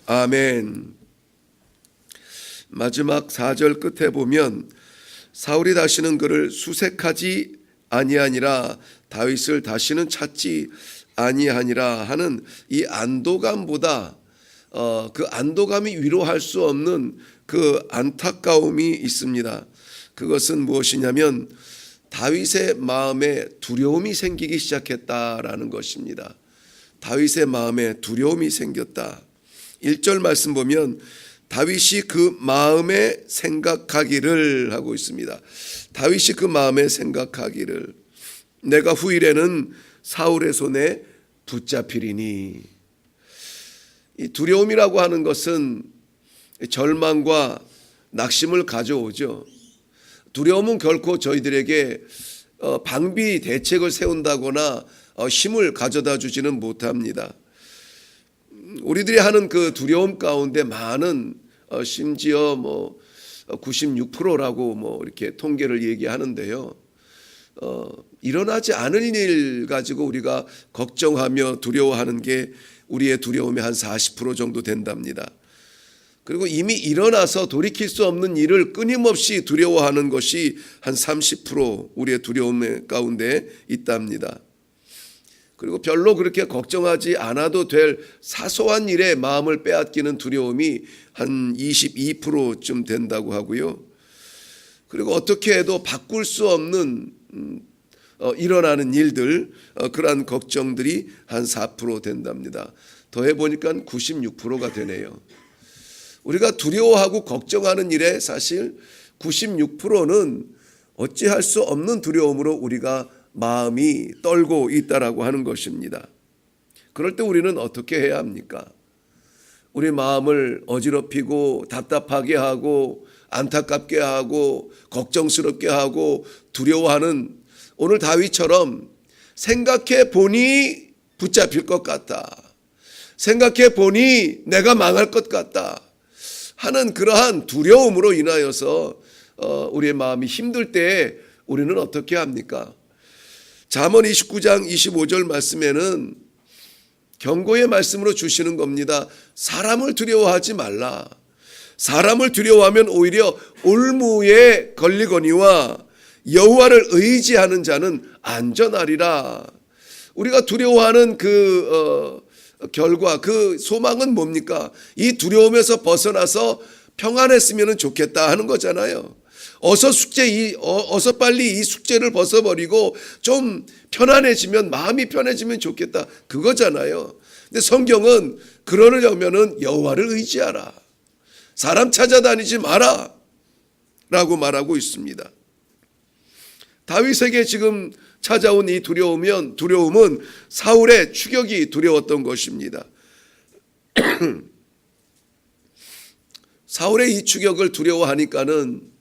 아멘. 마지막 4절 끝에 보면 사울이 다시는 그를 수색하지 아니하니라, 다윗을 다시는 찾지 아니하니라 하는 이 안도감보다 그 안도감이 위로할 수 없는 그 안타까움이 있습니다. 그것은 무엇이냐면 다윗의 마음에 두려움이 생기기 시작했다라는 것입니다. 다윗의 마음에 두려움이 생겼다. 1절 말씀 보면 다윗이 그 마음에 생각하기를 하고 있습니다. 다윗이 그 마음에 생각하기를, 내가 후일에는 사울의 손에 붙잡히리니. 이 두려움이라고 하는 것은 절망과 낙심을 가져오죠. 두려움은 결코 저희들에게 방비 대책을 세운다거나 힘을 가져다 주지는 못합니다. 우리들이 하는 그 두려움 가운데 많은 심지어 96%라고 이렇게 통계를 얘기하는데요. 일어나지 않은 일 가지고 우리가 걱정하며 두려워하는 게 우리의 두려움의 한 40% 정도 된답니다. 그리고 이미 일어나서 돌이킬 수 없는 일을 끊임없이 두려워하는 것이 한 30% 우리의 두려움 가운데 있답니다. 그리고 별로 그렇게 걱정하지 않아도 될 사소한 일에 마음을 빼앗기는 두려움이 한 22%쯤 된다고 하고요. 그리고 어떻게 해도 바꿀 수 없는 일어나는 일들, 그러한 걱정들이 한 4% 된답니다. 더해보니까 96%가 되네요. 우리가 두려워하고 걱정하는 일에 사실 96%는 어찌할 수 없는 두려움으로 우리가 마음이 떨고 있다라고 하는 것입니다. 그럴 때 우리는 어떻게 해야 합니까? 우리 마음을 어지럽히고 답답하게 하고 안타깝게 하고 걱정스럽게 하고 두려워하는 오늘 다윗처럼 생각해 보니 붙잡힐 것 같다, 생각해 보니 내가 망할 것 같다 하는 그러한 두려움으로 인하여서 우리의 마음이 힘들 때 우리는 어떻게 합니까? 잠언 29장 25절 말씀에는 경고의 말씀으로 주시는 겁니다. 사람을 두려워하지 말라. 사람을 두려워하면 오히려 올무에 걸리거니와 여호와를 의지하는 자는 안전하리라. 우리가 두려워하는 그 결과, 그 소망은 뭡니까? 이 두려움에서 벗어나서 평안했으면 좋겠다 하는 거잖아요. 어서 빨리 이 숙제를 벗어버리고 좀 편안해지면, 마음이 편해지면 좋겠다, 그거잖아요. 근데 성경은 그러려면은 여호와를 의지하라, 사람 찾아다니지 마라 라고 말하고 있습니다. 다윗에게 지금 찾아온 이 두려움은 사울의 추격이 두려웠던 것입니다. 사울의 이 추격을 두려워하니까는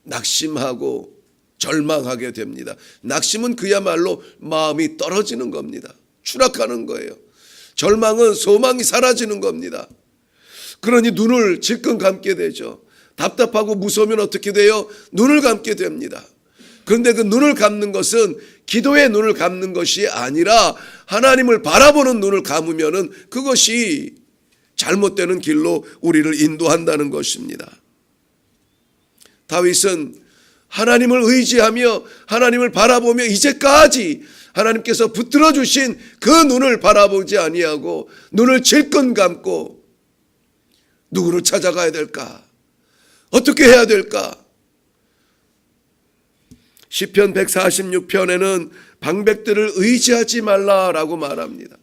낙심하고 절망하게 됩니다. 낙심은 그야말로 마음이 떨어지는 겁니다. 추락하는 거예요. 절망은 소망이 사라지는 겁니다. 그러니 눈을 질끈 감게 되죠. 답답하고 무서우면 어떻게 돼요? 눈을 감게 됩니다. 그런데 그 눈을 감는 것은 기도의 눈을 감는 것이 아니라 하나님을 바라보는 눈을 감으면은 그것이 잘못되는 길로 우리를 인도한다는 것입니다. 다윗은 하나님을 의지하며 하나님을 바라보며 이제까지 하나님께서 붙들어 주신 그 눈을 바라보지 아니하고 눈을 질끈 감고 누구를 찾아가야 될까? 어떻게 해야 될까? 시편 146편에는 방백들을 의지하지 말라라고 말합니다.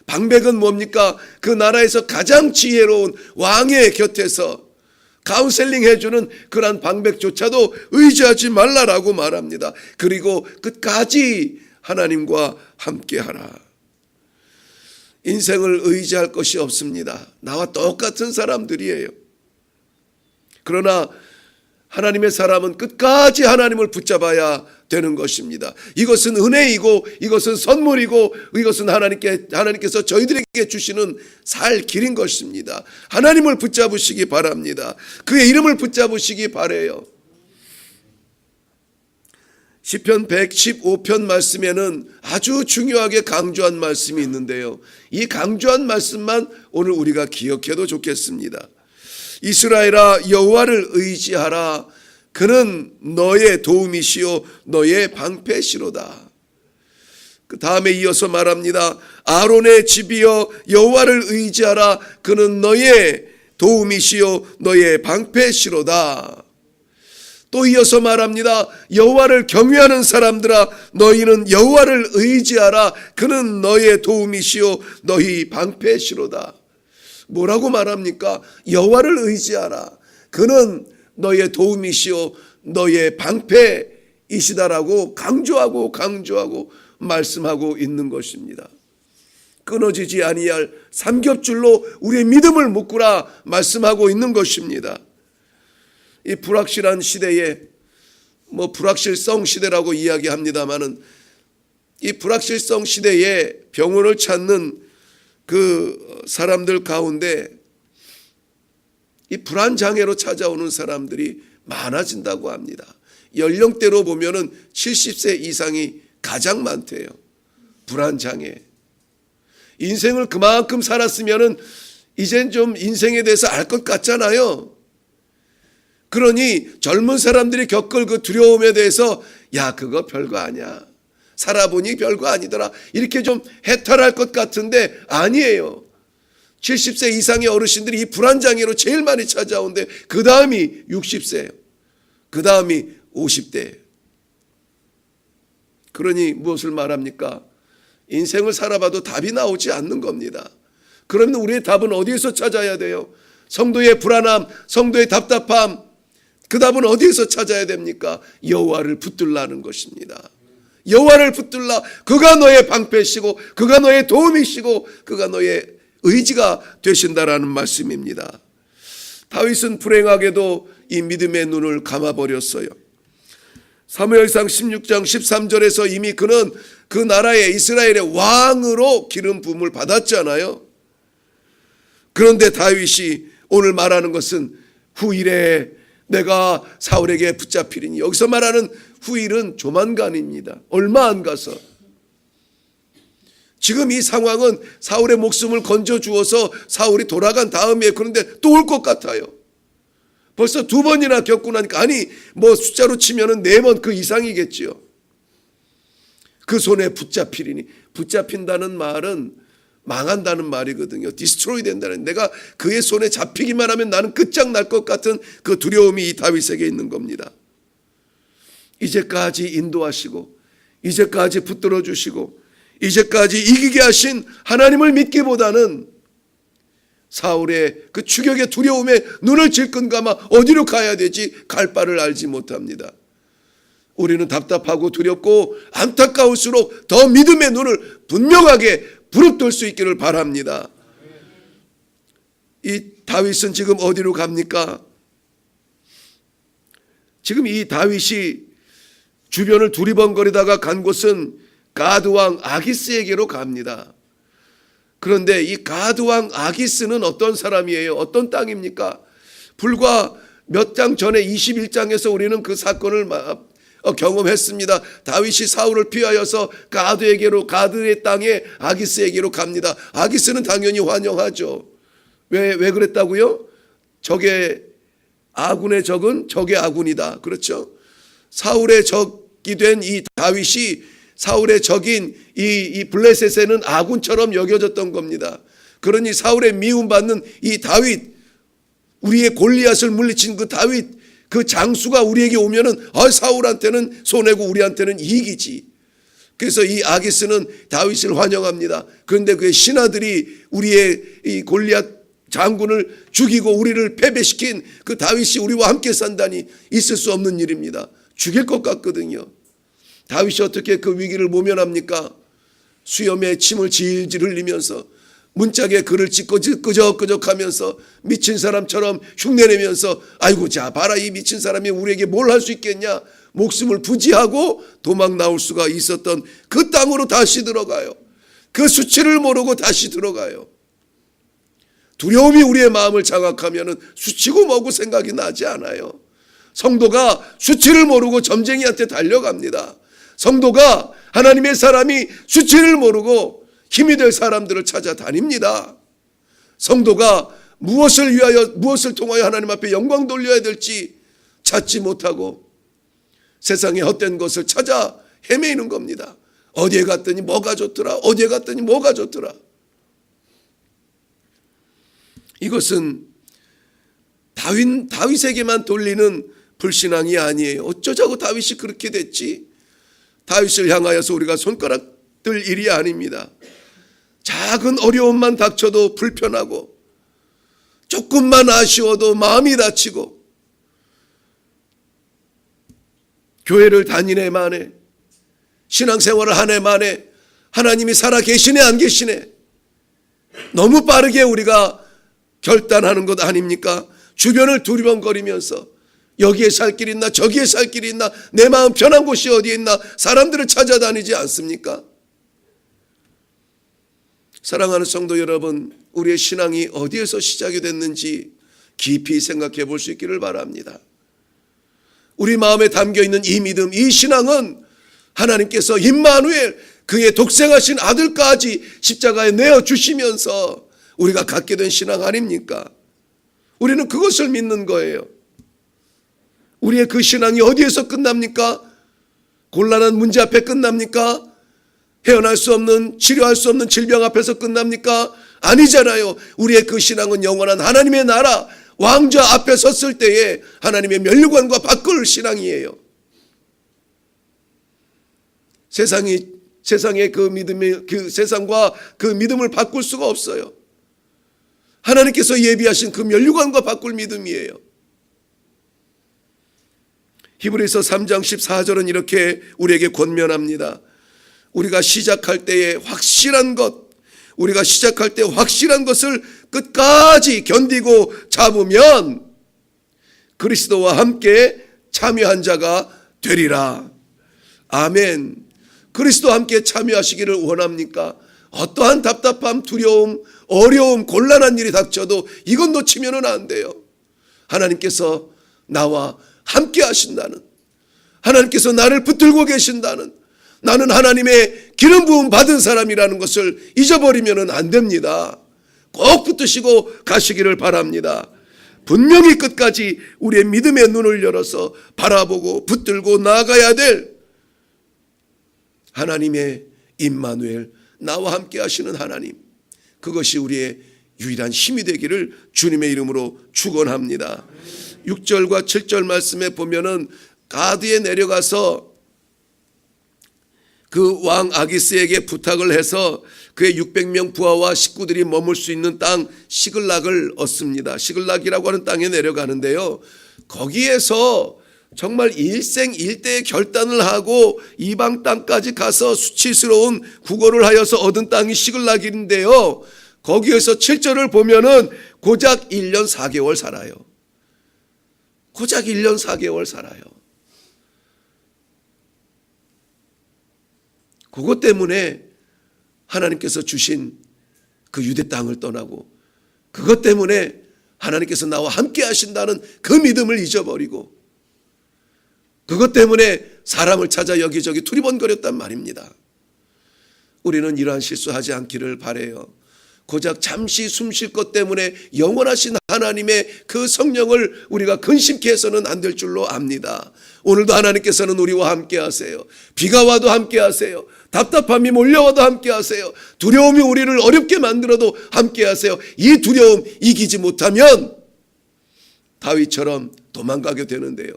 방백은 뭡니까? 그 나라에서 가장 지혜로운 왕의 곁에서 카운셀링 해주는 그러한 방백조차도 의지하지 말라라고 말합니다. 그리고 끝까지 하나님과 함께하라. 인생을 의지할 것이 없습니다. 나와 똑같은 사람들이에요. 그러나 하나님의 사람은 끝까지 하나님을 붙잡아야 되는 것입니다. 이것은 은혜이고 이것은 선물이고 이것은 하나님께서 저희들에게 주시는 살 길인 것입니다. 하나님을 붙잡으시기 바랍니다. 그의 이름을 붙잡으시기 바라요. 시편 115편 말씀에는 아주 중요하게 강조한 말씀이 있는데요. 이 강조한 말씀만 오늘 우리가 기억해도 좋겠습니다. 이스라엘아, 여호와를 의지하라. 그는 너의 도움이시요 너의 방패시로다. 그 다음에 이어서 말합니다. 아론의 집이여, 여호와를 의지하라. 그는 너의 도움이시요 너의 방패시로다. 또 이어서 말합니다. 여호와를 경외하는 사람들아, 너희는 여호와를 의지하라. 그는 너의 도움이시요 너희 방패시로다. 뭐라고 말합니까? 여호와를 의지하라. 그는 너의 도움이시요 너의 방패이시다라고 강조하고 말씀하고 있는 것입니다. 끊어지지 아니할 삼겹줄로 우리의 믿음을 묶으라 말씀하고 있는 것입니다. 이 불확실한 시대에 불확실성 시대라고 이야기합니다마는 이 불확실성 시대에 병원을 찾는 그 사람들 가운데 이 불안장애로 찾아오는 사람들이 많아진다고 합니다. 연령대로 보면은 70세 이상이 가장 많대요. 불안장애. 인생을 그만큼 살았으면은 이젠 좀 인생에 대해서 알 것 같잖아요. 그러니 젊은 사람들이 겪을 그 두려움에 대해서 야, 그거 별거 아니야. 살아보니 별거 아니더라. 이렇게 좀 해탈할 것 같은데 아니에요. 70세 이상의 어르신들이 이 불안장애로 제일 많이 찾아오는데 그 다음이 60세예요. 그 다음이 50대예요. 그러니 무엇을 말합니까? 인생을 살아봐도 답이 나오지 않는 겁니다. 그러면 우리의 답은 어디에서 찾아야 돼요? 성도의 불안함, 성도의 답답함, 그 답은 어디에서 찾아야 됩니까? 여호와를 붙들라는 것입니다. 여호와를 붙들라. 그가 너의 방패시고 그가 너의 도움이시고 그가 너의 의지가 되신다라는 말씀입니다. 다윗은 불행하게도 이 믿음의 눈을 감아버렸어요. 사무엘상 16장 13절에서 이미 그는 그 나라의 이스라엘의 왕으로 기름 부음을 받았잖아요. 그런데 다윗이 오늘 말하는 것은 후일에 내가 사울에게 붙잡히리니, 여기서 말하는 후일은 조만간입니다. 얼마 안 가서. 지금 이 상황은 사울의 목숨을 건져 주어서 사울이 돌아간 다음에, 그런데 또 올 것 같아요. 벌써 2번이나 겪고 나니까, 아니 숫자로 치면은 4번 그 이상이겠지요. 그 손에 붙잡히리니, 붙잡힌다는 말은 망한다는 말이거든요. 디스트로이 된다는, 내가 그의 손에 잡히기만 하면 나는 끝장날 것 같은 그 두려움이 이 다윗에게 있는 겁니다. 이제까지 인도하시고 이제까지 붙들어 주시고 이제까지 이기게 하신 하나님을 믿기보다는 사울의 그 추격의 두려움에 눈을 질끈 감아 어디로 가야 되지 갈 바를 알지 못합니다. 우리는 답답하고 두렵고 안타까울수록 더 믿음의 눈을 분명하게 부릅뜰 수 있기를 바랍니다. 이 다윗은 지금 어디로 갑니까? 지금 이 다윗이 주변을 두리번거리다가 간 곳은 가드왕 아기스에게로 갑니다. 그런데 이 가드왕 아기스는 어떤 사람이에요? 어떤 땅입니까? 불과 몇 장 전에 21장에서 우리는 그 사건을 경험했습니다. 다윗이 사울을 피하여서 가드의 땅에 아기스에게로 갑니다. 아기스는 당연히 환영하죠. 왜 그랬다고요? 적의 아군의 적은 적의 아군이다. 그렇죠? 사울의 적이 된 이 다윗이 사울의 적인 이 블레셋에는 아군처럼 여겨졌던 겁니다. 그러니 사울의 미움받는 이 다윗, 우리의 골리앗을 물리친 그 다윗, 그 장수가 우리에게 오면은 사울한테는 손해고 우리한테는 이익이지. 그래서 이 아기스는 다윗을 환영합니다. 그런데 그의 신하들이 우리의 이 골리앗 장군을 죽이고 우리를 패배시킨 그 다윗이 우리와 함께 산다니 있을 수 없는 일입니다. 죽일 것 같거든요. 다윗이 어떻게 그 위기를 모면합니까? 수염에 침을 질질 흘리면서 문짝에 글을 찍고 끄적끄적하면서 미친 사람처럼 흉내내면서 아이고 자 봐라, 이 미친 사람이 우리에게 뭘 할 수 있겠냐, 목숨을 부지하고 도망 나올 수가 있었던 그 땅으로 다시 들어가요. 그 수치를 모르고 다시 들어가요. 두려움이 우리의 마음을 장악하면 수치고 뭐고 생각이 나지 않아요. 성도가 수치를 모르고 점쟁이한테 달려갑니다. 성도가 하나님의 사람이 수치를 모르고 힘이 될 사람들을 찾아다닙니다. 성도가 무엇을 위하여 무엇을 통하여 하나님 앞에 영광 돌려야 될지 찾지 못하고 세상의 헛된 것을 찾아 헤매이는 겁니다. 어디에 갔더니 뭐가 좋더라. 어디에 갔더니 뭐가 좋더라. 이것은 다윗에게만 돌리는 불신앙이 아니에요. 어쩌자고 다윗이 그렇게 됐지? 다윗을 향하여서 우리가 손가락 들 일이 아닙니다. 작은 어려움만 닥쳐도 불편하고 조금만 아쉬워도 마음이 다치고 교회를 다니네 마네 신앙생활을 하네 마네 하나님이 살아 계시네 안 계시네 너무 빠르게 우리가 결단하는 것 아닙니까? 주변을 두리번거리면서 여기에 살 길이 있나 저기에 살 길이 있나 내 마음 편한 곳이 어디에 있나 사람들을 찾아다니지 않습니까? 사랑하는 성도 여러분, 우리의 신앙이 어디에서 시작이 됐는지 깊이 생각해 볼 수 있기를 바랍니다. 우리 마음에 담겨있는 이 믿음, 이 신앙은 하나님께서 임마누엘 그의 독생하신 아들까지 십자가에 내어주시면서 우리가 갖게 된 신앙 아닙니까? 우리는 그것을 믿는 거예요. 우리의 그 신앙이 어디에서 끝납니까? 곤란한 문제 앞에 끝납니까? 헤어날 수 없는 치료할 수 없는 질병 앞에서 끝납니까? 아니잖아요. 우리의 그 신앙은 영원한 하나님의 나라 왕좌 앞에 섰을 때에 하나님의 면류관과 바꿀 신앙이에요. 세상의 그 믿음이 그 세상과 그 믿음을 바꿀 수가 없어요. 하나님께서 예비하신 그 면류관과 바꿀 믿음이에요. 히브리서 3장 14절은 이렇게 우리에게 권면합니다. 우리가 시작할 때에 확실한 것, 우리가 시작할 때 확실한 것을 끝까지 견디고 잡으면 그리스도와 함께 참여한 자가 되리라. 아멘. 그리스도와 함께 참여하시기를 원합니까? 어떠한 답답함, 두려움, 어려움, 곤란한 일이 닥쳐도 이건 놓치면 안 돼요. 하나님께서 나와 함께 하신다는, 하나님께서 나를 붙들고 계신다는, 나는 하나님의 기름 부음 받은 사람이라는 것을 잊어버리면 안 됩니다. 꼭 붙드시고 가시기를 바랍니다. 분명히 끝까지 우리의 믿음의 눈을 열어서 바라보고 붙들고 나아가야 될 하나님의 임마누엘, 나와 함께 하시는 하나님, 그것이 우리의 유일한 힘이 되기를 주님의 이름으로 축원합니다. 6절과 7절 말씀에 보면은 가드에 내려가서 그 왕 아기스에게 부탁을 해서 그의 600명 부하와 식구들이 머물 수 있는 땅 시글락을 얻습니다. 시글락이라고 하는 땅에 내려가는데요, 거기에서 정말 일생일대의 결단을 하고 이방 땅까지 가서 수치스러운 구걸을 하여서 얻은 땅이 시글락인데요, 거기에서 7절을 보면은 고작 1년 4개월 살아요. 고작 1년 4개월 살아요. 그것 때문에 하나님께서 주신 그 유대 땅을 떠나고, 그것 때문에 하나님께서 나와 함께 하신다는 그 믿음을 잊어버리고, 그것 때문에 사람을 찾아 여기저기 두리번거렸단 말입니다. 우리는 이러한 실수하지 않기를 바라요. 고작 잠시 숨 쉴 것 때문에 영원하신 하나님의 그 성령을 우리가 근심케 해서는 안 될 줄로 압니다. 오늘도 하나님께서는 우리와 함께 하세요. 비가 와도 함께 하세요. 답답함이 몰려와도 함께 하세요. 두려움이 우리를 어렵게 만들어도 함께 하세요. 이 두려움 이기지 못하면 다윗처럼 도망가게 되는데요,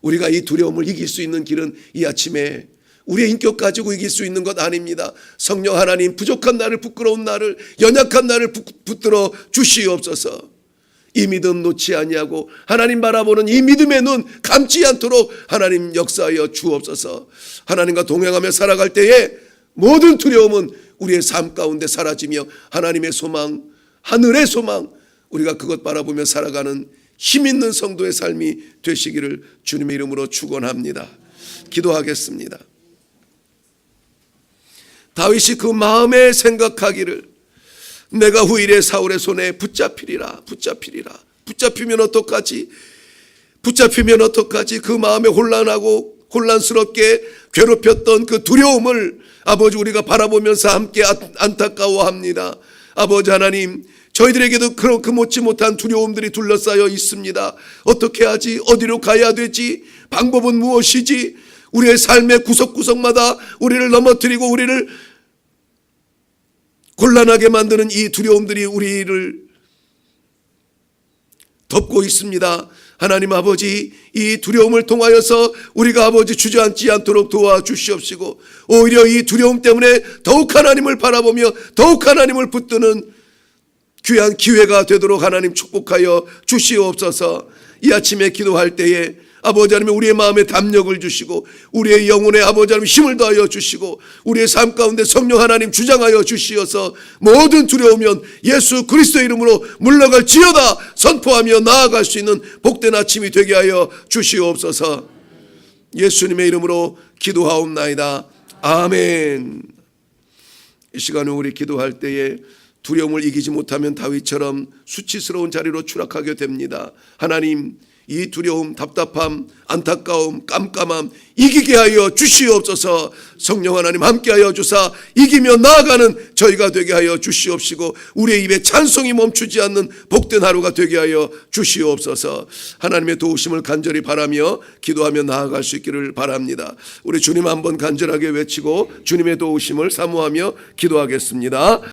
우리가 이 두려움을 이길 수 있는 길은 이 아침에 우리의 인격 가지고 이길 수 있는 것 아닙니다. 성령 하나님, 부족한 나를, 부끄러운 나를, 연약한 나를 붙들어 주시옵소서. 이 믿음 놓지 아니하고 하나님 바라보는 이 믿음의 눈 감지 않도록 하나님 역사하여 주옵소서. 하나님과 동행하며 살아갈 때에 모든 두려움은 우리의 삶 가운데 사라지며 하나님의 소망, 하늘의 소망, 우리가 그것 바라보며 살아가는 힘 있는 성도의 삶이 되시기를 주님의 이름으로 축원합니다. 기도하겠습니다. 다윗이 그 마음에 생각하기를, 내가 후일에 사울의 손에 붙잡히리라. 붙잡히면 어떡하지? 붙잡히면 어떡하지? 그 마음에 혼란하고 혼란스럽게 괴롭혔던 그 두려움을 아버지 우리가 바라보면서 함께 안타까워합니다. 아버지 하나님, 저희들에게도 그런 금오지 못한 두려움들이 둘러싸여 있습니다. 어떻게 하지? 어디로 가야 되지? 방법은 무엇이지? 우리의 삶의 구석구석마다 우리를 넘어뜨리고 우리를 곤란하게 만드는 이 두려움들이 우리를 덮고 있습니다. 하나님 아버지, 이 두려움을 통하여서 우리가 아버지 주저앉지 않도록 도와주시옵시고, 오히려 이 두려움 때문에 더욱 하나님을 바라보며 더욱 하나님을 붙드는 귀한 기회가 되도록 하나님 축복하여 주시옵소서. 이 아침에 기도할 때에 아버지 하나님 우리의 마음에 담력을 주시고 우리의 영혼에 아버지 하나님 힘을 더하여 주시고 우리의 삶 가운데 성령 하나님 주장하여 주시어서 모든 두려우면 예수 그리스도의 이름으로 물러갈지어다 선포하며 나아갈 수 있는 복된 아침이 되게 하여 주시옵소서. 예수님의 이름으로 기도하옵나이다. 아멘. 이 시간에 우리 기도할 때에 두려움을 이기지 못하면 다윗처럼 수치스러운 자리로 추락하게 됩니다. 하나님, 이 두려움, 답답함, 안타까움, 깜깜함 이기게 하여 주시옵소서. 성령 하나님 함께하여 주사 이기며 나아가는 저희가 되게 하여 주시옵시고 우리의 입에 찬송이 멈추지 않는 복된 하루가 되게 하여 주시옵소서. 하나님의 도우심을 간절히 바라며 기도하며 나아갈 수 있기를 바랍니다. 우리 주님 한번 간절하게 외치고 주님의 도우심을 사모하며 기도하겠습니다.